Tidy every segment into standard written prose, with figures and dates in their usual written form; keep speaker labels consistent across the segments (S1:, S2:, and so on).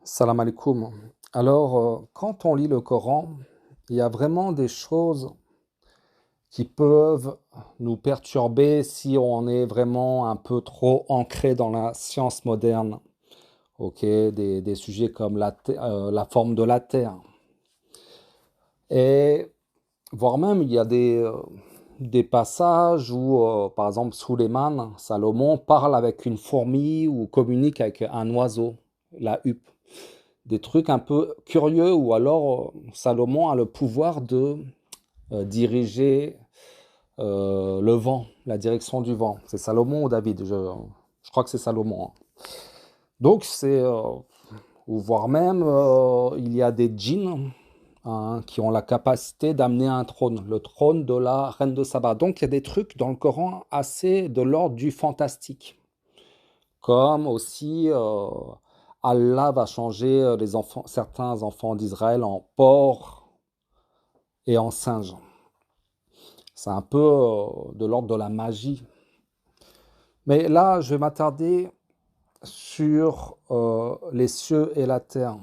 S1: Salam alaikum. Alors, quand on lit le Coran, il y a vraiment des choses qui peuvent nous perturber si on est vraiment un peu trop ancré dans la science moderne. Ok, des sujets comme la forme de la Terre. Et voire même, il y a des passages où, par exemple, Suleiman, Salomon, parle avec une fourmi ou communique avec un oiseau, la huppe. Des trucs un peu curieux, ou alors Salomon a le pouvoir de diriger le vent, la direction du vent. C'est Salomon ou David? Je crois que c'est Salomon, hein. Donc ou voire même, il y a des djinns, hein, qui ont la capacité d'amener un trône, le trône de la reine de Saba. Donc il y a des trucs dans le Coran assez de l'ordre du fantastique. Comme aussi, Allah va changer certains enfants d'Israël en porcs et en singes. C'est un peu de l'ordre de la magie. Mais là, je vais m'attarder sur les cieux et la terre.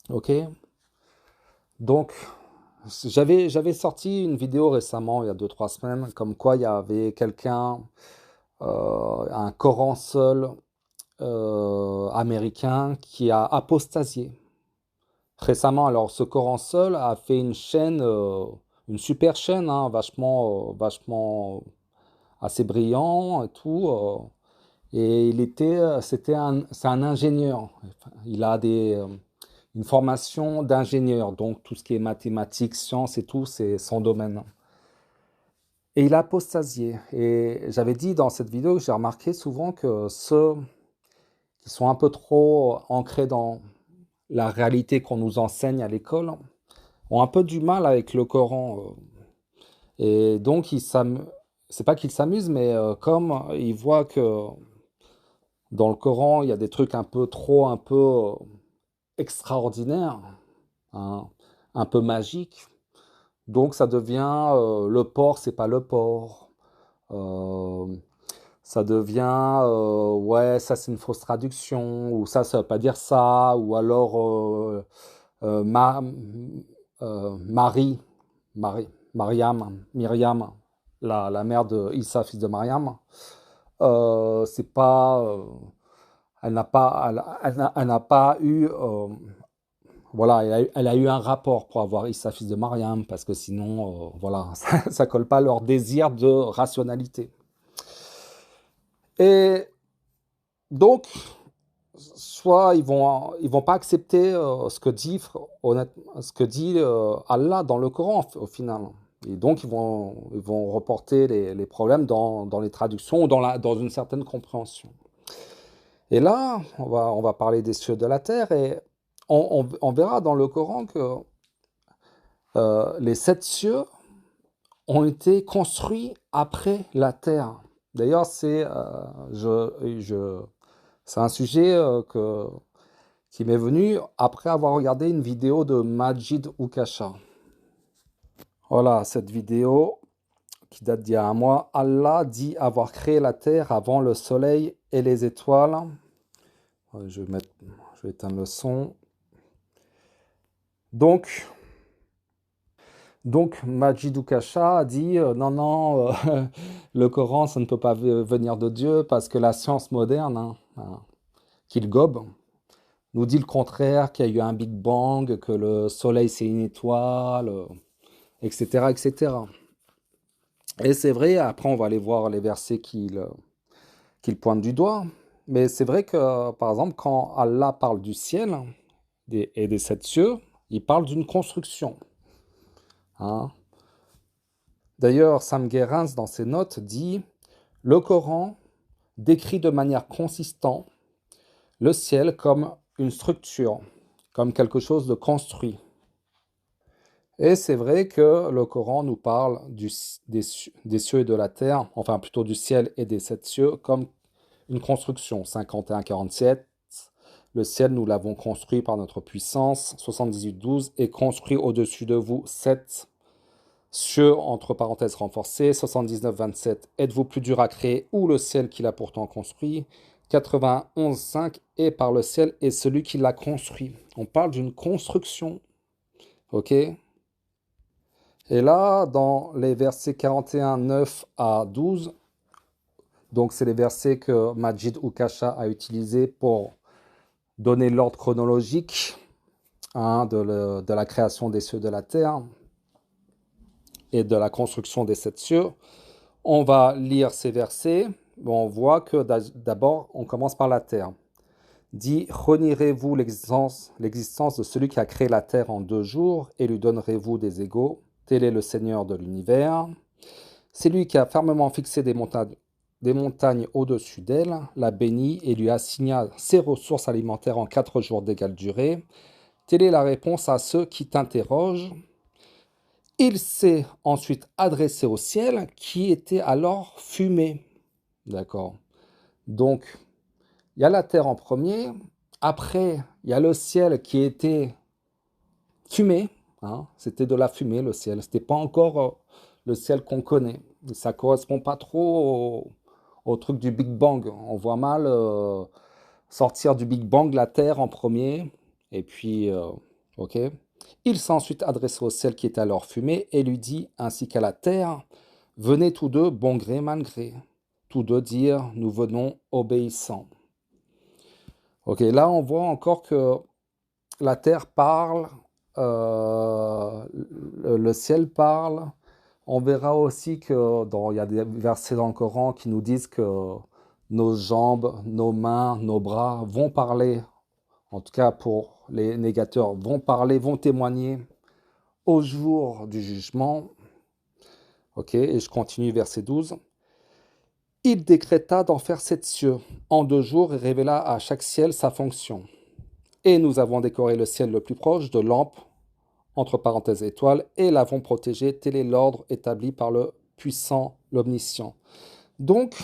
S1: Ok? Donc, j'avais sorti une vidéo récemment, il y a 2, 3 semaines, comme quoi il y avait quelqu'un, un Coran seul américain, qui a apostasié récemment. Alors, ce Coran seul a fait une chaîne, une super chaîne, hein, vachement assez brillant et tout. Et c'est un ingénieur. Enfin, il a une formation d'ingénieur, donc tout ce qui est mathématiques, sciences et tout, c'est son domaine. Et il a apostasié. Et j'avais dit dans cette vidéo que j'ai remarqué souvent que ceux qui sont un peu trop ancrés dans la réalité qu'on nous enseigne à l'école ont un peu du mal avec le Coran. Et donc, c'est pas qu'ils s'amusent, mais comme ils voient que dans le Coran, il y a des trucs un peu extraordinaires, hein, un peu magiques. Donc, ça devient le porc, c'est pas le porc. Euh, Ça devient ouais, ça c'est une fausse traduction, ou ça veut pas dire ça, ou alors euh, Ma- Marie, Myriam, la mère de Issa, fils de Mariam, c'est pas, elle n'a pas eu, voilà, elle a eu un rapport pour avoir Issa, fils de Mariam, parce que sinon, voilà, ça colle pas à leur désir de rationalité. Et donc, soit ils vont pas accepter ce que dit Allah dans le Coran au final. Et donc ils vont reporter les problèmes dans les traductions ou dans une certaine compréhension. Et là, on va parler des cieux de la terre, et on verra dans le Coran que les 7 cieux ont été construits après la terre. D'ailleurs, c'est un sujet qui m'est venu après avoir regardé une vidéo de Majid Oukasha. Voilà, cette vidéo qui date d'il y a un mois. Allah dit avoir créé la terre avant le soleil et les étoiles. Je vais éteindre le son. Donc, Majid Oukasha a dit non, non, le Coran, ça ne peut pas venir de Dieu parce que la science moderne, qu'il gobe, nous dit le contraire, qu'il y a eu un Big Bang, que le soleil c'est une étoile, etc., etc. Et c'est vrai, après on va aller voir les versets qu'il pointe du doigt, mais c'est vrai que, par exemple, quand Allah parle du ciel et des 7 cieux, il parle d'une construction, hein. D'ailleurs, Sam Guerins, dans ses notes, dit: le Coran décrit de manière consistante le ciel comme une structure, comme quelque chose de construit. Et c'est vrai que le Coran nous parle des cieux et de la terre, enfin plutôt du ciel et des 7 cieux, comme une construction. 51-47, le ciel, nous l'avons construit par notre puissance. 78-12, et construit au-dessus de vous 7 cieux, entre parenthèses renforcées. 79-27, êtes-vous plus dur à créer ou le ciel qu'il a pourtant construit? 91,5 et par le ciel et celui qui l'a construit. On parle d'une construction, ok? Et là, dans les versets 41, 9 à 12, donc c'est les versets que Majid Ukasha a utilisés pour donner l'ordre chronologique de la création des cieux et de la terre et de la construction des 7 cieux. On va lire ces versets. On voit que d'abord, on commence par la terre. Dit, renierez-vous l'existence de celui qui a créé la terre en 2 jours et lui donnerez-vous des égaux? Tel est le Seigneur de l'univers. C'est lui qui a fermement fixé des montagnes au-dessus d'elle, la bénit et lui assigna ses ressources alimentaires en 4 jours d'égale durée. Telle est la réponse à ceux qui t'interrogent. Il s'est ensuite adressé au ciel qui était alors fumé. D'accord. Donc, il y a la terre en premier. Après, il y a le ciel qui était fumé. C'était de la fumée, le ciel. C'était pas encore le ciel qu'on connaît. Ça correspond pas trop au truc du Big Bang. On voit mal sortir du Big Bang la terre en premier. Et puis, ok. Il s'est ensuite adressé au ciel qui était alors fumé et lui dit, ainsi qu'à la terre, venez tous deux, bon gré, mal gré. Tous deux dire, nous venons obéissants. Ok, là on voit encore que la terre parle, le ciel parle. On verra aussi que il y a des versets dans le Coran qui nous disent que nos jambes, nos mains, nos bras vont parler, en tout cas pour les négateurs, vont parler, vont témoigner au jour du jugement. Ok, et je continue verset 12. Il décréta d'en faire 7 cieux en 2 jours et révéla à chaque ciel sa fonction. Et nous avons décoré le ciel le plus proche de lampes, entre parenthèses étoiles, et l'avons protégé, tel est l'ordre établi par le puissant, l'omniscient. Donc,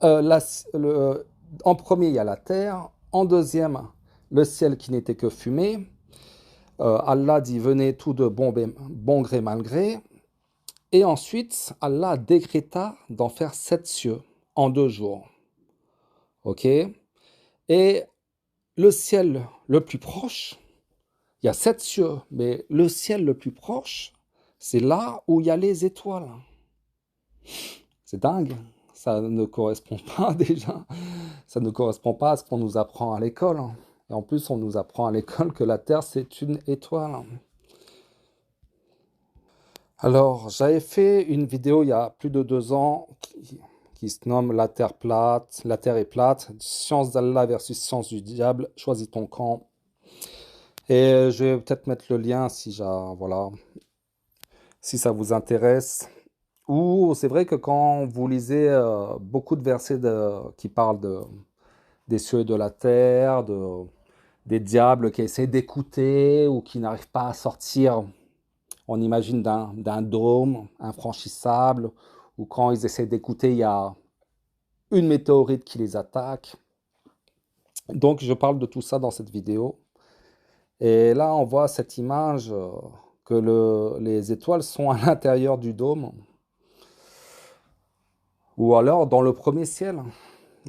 S1: en premier, il y a la terre. En deuxième, le ciel qui n'était que fumée. Allah dit, venez tous de bon gré, mal gré. Et ensuite, Allah décréta d'en faire 7 cieux en 2 jours. Ok? Et le ciel le plus proche, il y a 7 cieux, mais le ciel le plus proche, c'est là où il y a les étoiles. C'est dingue. Ça ne correspond pas déjà. Ça ne correspond pas à ce qu'on nous apprend à l'école. Et en plus, on nous apprend à l'école que la Terre, c'est une étoile. Alors, j'avais fait une vidéo il y a plus de 2 ans qui se nomme La Terre plate, la Terre est plate, science d'Allah versus science du diable, choisis ton camp. Et je vais peut-être mettre le lien voilà, si ça vous intéresse. Ou c'est vrai que quand vous lisez beaucoup de versets qui parlent des cieux et de la terre, des diables qui essaient d'écouter ou qui n'arrivent pas à sortir, on imagine d'un dôme infranchissable, ou quand ils essaient d'écouter, il y a une météorite qui les attaque. Donc je parle de tout ça dans cette vidéo. Et là, on voit cette image que les étoiles sont à l'intérieur du dôme, ou alors dans le premier ciel.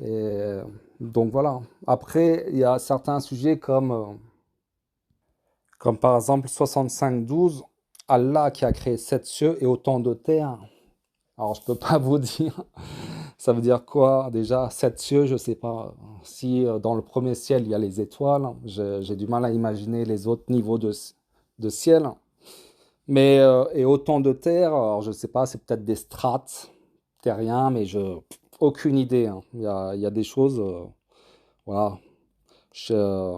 S1: Et donc voilà. Après, il y a certains sujets comme par exemple 65-12, Allah qui a créé 7 cieux et autant de terres. Alors je peux pas vous dire, ça veut dire quoi déjà 7 cieux, je sais pas. Si dans le premier ciel il y a les étoiles, j'ai du mal à imaginer les autres niveaux de ciel. Mais et autant de terres, alors je sais pas, c'est peut-être des strates terriens, mais aucune idée. Il y a des choses, voilà. Je-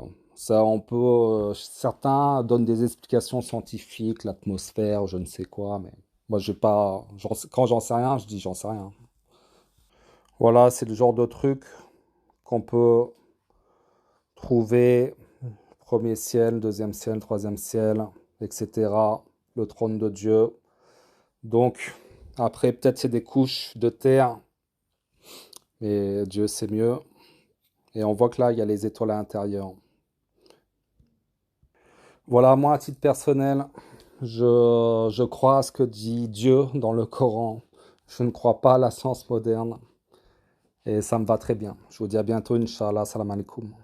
S1: certains donnent des explications scientifiques, l'atmosphère, je ne sais quoi, mais moi, j'ai pas, quand j'en sais rien, je dis j'en sais rien. Voilà, c'est le genre de truc qu'on peut trouver, premier ciel, deuxième ciel, troisième ciel, etc. Le trône de Dieu. Donc, après, peut-être c'est des couches de terre, mais Dieu sait mieux. Et on voit que là, il y a les étoiles à l'intérieur. Voilà, moi, à titre personnel, je crois à ce que dit Dieu dans le Coran. Je ne crois pas à la science moderne. Et ça me va très bien. Je vous dis à bientôt, Inch'Allah. Salam alaikum.